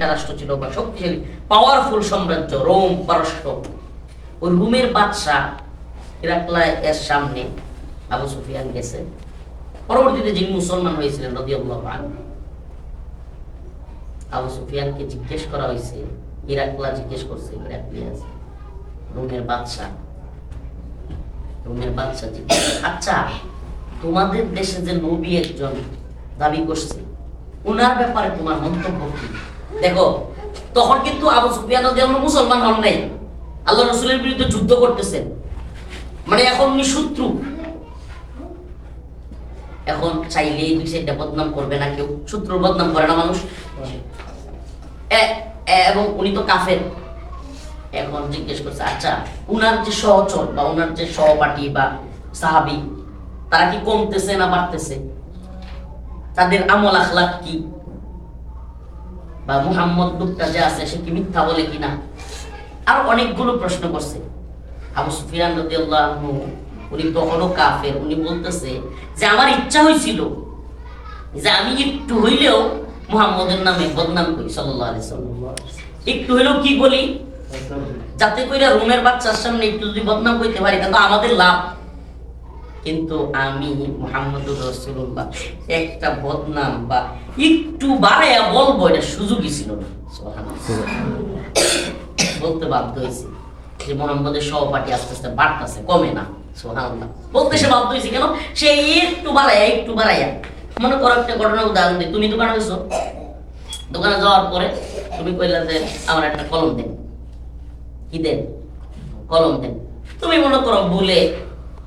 একটা রাষ্ট্র ছিল বা শক্তিশালী পাওয়ারফুল সাম্রাজ্য রোম পারস্য। ওই রোমের বাদশা হিরাক্লা এর সামনে আবু সুফিয়ান গেছে। পরবর্তীতে যিনি মুসলমান হয়েছিলেন রাদিয়াল্লাহু আনহু, আবু সুফিয়ানকে জিজ্ঞেস করা হয়েছে, হিরাক্লা জিজ্ঞেস করছে, হিরাক্লিয়াস রোমের বাদশা জিজ্ঞেস, আচ্ছা তোমাদের দেশে যে নবী একজন দাবি করছে, ওনার ব্যাপারে তোমার মন্তব্য কি? দেখো তখন কিন্তু আবু সুফিয়ান রাদিয়াল্লাহু আনহু মুসলমান হন নাই, আল্লাহ রাসূলের বিরুদ্ধে যুদ্ধ করতেছেন, মানে এখন উনি শত্রু। এখন চাইলে দুই সাইডটা বদনাম করবে না কেউ, শত্রুর বদনাম করে না মানুষ, এবং উনি তো কাফের। এখন জিজ্ঞেস করছে, আচ্ছা উনার যে সহচর বা উনার যে সহপাঠী বা সাহাবী, তারা কি কমতেছে না বাড়তেছে? তাদের আমল আখলাক কি? বা মুহাম্মদ লোকটা যে আছে সে কি মিথ্যা বলে কিনা? আর অনেকগুলো প্রশ্ন করছে। আবু সুফিয়ান রাদিয়াল্লাহু আনহু উনি তখনও কাফের, উনি বলতেছে যে আমার ইচ্ছা হয়েছিল যে আমি একটু হইলেও মুহাম্মদের নামে বদনাম করি সাল্লাল্লাহু আলাইহি ওয়াসাল্লাম, একটু হইলেও কি বলি, যাতে কইরা রোমের বাচ্চার সামনে একটু যদি বদনাম করতে পারি তাহলে আমাদের লাভ। কিন্তু আমি মুহাম্মদুর রাসূলুল্লাহ একটা বদনাম বা একটু বাড়াইয়া বলবো এটা সুযোগই ছিল না। সুবহানাল্লাহ, বলতে বাধ্য হয়েছি যে মুহাম্মদের সহপাঠী আস্তে আস্তে বাড়তেছে, কমে না। সুবহানাল্লাহ, বলতে সে বাধ্য হয়েছে কেন? সে একটু বাড়াইয়া মনে করো একটা ঘটনা উদাহরণ দিই। তুমি দোকানে গেছো, দোকানে যাওয়ার পরে তুমি কইলা যে আমার একটা কলম দেন, কি দেন? কলম দেন। তুমি মনে করো ভুলে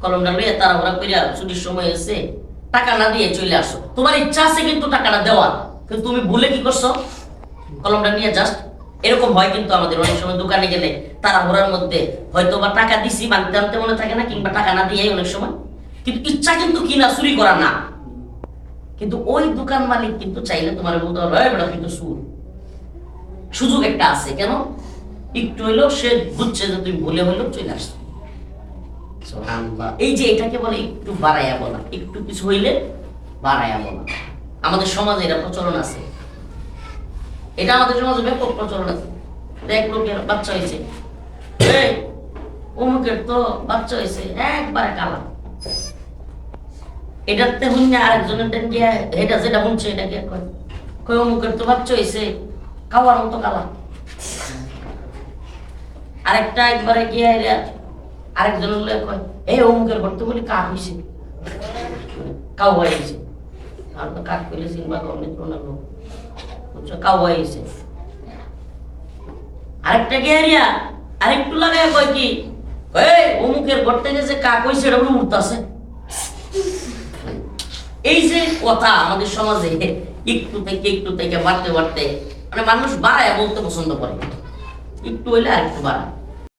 কলমটা লইয়া তাড়াহুড়া কইরা ছুটির সময় এসে টাকা না দিয়ে চলে আসো। তোমার ইচ্ছা আছে কিন্তু টাকাটা দেওয়ার, কিন্তু তুমি ভুলে কি করছো, কলমটা নিয়ে জাস্ট। এরকম হয় কিন্তু আমাদের অনেক সময় দোকানে গেলে তাড়াহুড়ার মধ্যে হয়তো বা টাকা দিছি বানতে আনতে মনে থাকে না, কিংবা টাকা না দিয়ে অনেক সময়, কিন্তু ইচ্ছা কিন্তু কিনা চুরি করা না। কিন্তু ওই দোকান মালিক কিন্তু চাইলে তোমার বলতে পারবে বেটা কিন্তু সুযোগ একটা আছে, কেন? একটু হইলেও সে বুঝছে যে তুমি ভুলে হইলেও চলে আসছো। এই যে এটাকে বলে একটু বাড়াইয়া বলা, একটু কিছু হইলে বাড়াইয়া বলা। আমাদের সমাজে এটা প্রচলন আছে, এটা আমাদের সমাজে ব্যাপক প্রচলন আছে। দেখ লোকের বাচ্চা হয়েছে, অমুকের তো বাচ্চা হয়েছে একবারে কালা, এটাতে হুন্যে আরেকজনের গিয়া এটা যেটা শুনছে এটা গিয়া কয় অমুকের তো বাচ্চা হয়েছে কাওয়ার মতো কালা। আরেকটা একবারে গিয়া আরেকজনের লোক কয় এই অমুকের ঘর তো বলি কাক হয়েছে, কাউ হয়েছে। আর তো কাক কইলে চিনবা কমনি তো না লোক, বুঝছো, কাউ হয়েছে। আরেকটা গিয়া আরেকটু লাগায় কয় কি, এই অমুকের ঘর থেকে যে কাক হয়েছে এটা বলে উঠতেছে। এই যে কথা আমাদের সমাজে একটু থেকে বাড়তে মানে মানুষ বাড়ায় বলতে পছন্দ করে, একটু হইলে আরেকটু বাড়ায়।